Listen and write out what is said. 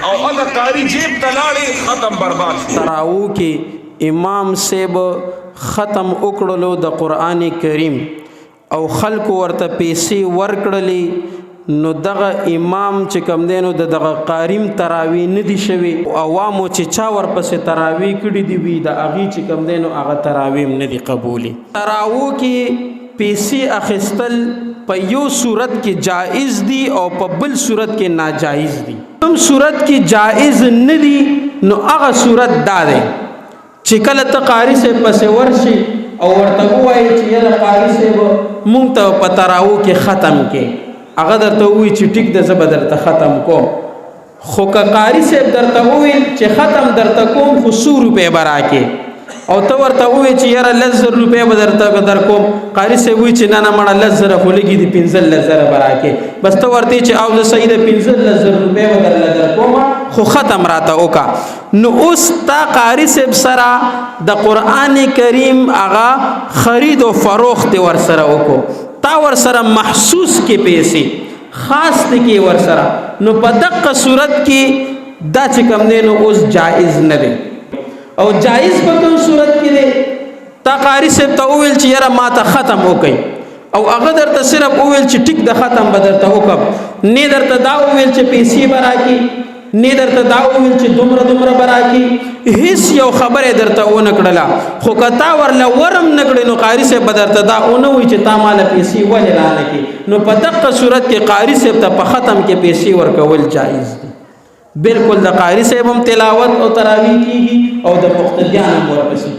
او هغه قاری جیب ته لاړې ختم برباد شو. تراو کې امام صاحب ختم وکړلو د قرآن کریم او خلکو ورته پیسې ورکړلې نو دغه امام چې کوم دی نو دغه قاریم تراوی نه دي شوي عوامو چې چا ورپسې تراوی کړي دي وي د هغې چې کوم دی نو هغه تراوی هم نه دي قبولي. تراوو کې پیسې اخیستل په یو صورت کې جائز دي او په بل صورت کې ناجائز دي. کوم صورت کې جائز نه دي نو هغه صورت دا دی چې کله ته قاری صاحب پسې ورشي او ورته ووایي چې یاره قاری صاحب مونږ ته په تراوو کې ختم کې هغه درته ووایي چې ټیک ده زه به درته ختم کوم خو که قاری صاحب درته وویل چې ختم درته کوم خو 100 روپۍ به راکې او ته ورته ووایې چې یاره 10,000 روپۍ به درته در کوم قاری صاحب وایي چې نه نه مړه 10,000 خو لږې دي 15,000 به راکې بس ته ورته چې او زه صحیح ده 15,000 روپۍ به درله در کوم خو ختم راته وکړه. نو اوس تا قاری صاحب سره د قرآن کریم هغه خرید و فروخت ورسره وکړو تا ورسره محسوس کې پیسې خاص دی کې ورسره نو په دقه صورت کې دا چې کوم دی نو اوس جائز نه دی. او جائز په کوم صورت کې دی تا قاری صاحب ته وویل چې یاره ما ته ختم وکړئ او هغه درته صرف وویل چې ټیک د ختم به درته وکړم نه درته دا وویل چې پیسې به راکړي نه درته دا وویل چې دومره به راکړي هیڅ یو خبره درته ونه کړله خو که تا ورله ورم نه کړې نو قاري صاحب به درته دا ونه وایي چې تا ماله پیسې ولې رانه کړي نو په دقه صورت کې قاري صاحب ته په ختم کې پیسې ورکول جایز دي. بالکل د قاری صاحب هم تلاوت او تراویح کیږي او د مقتدیان هم ورپسې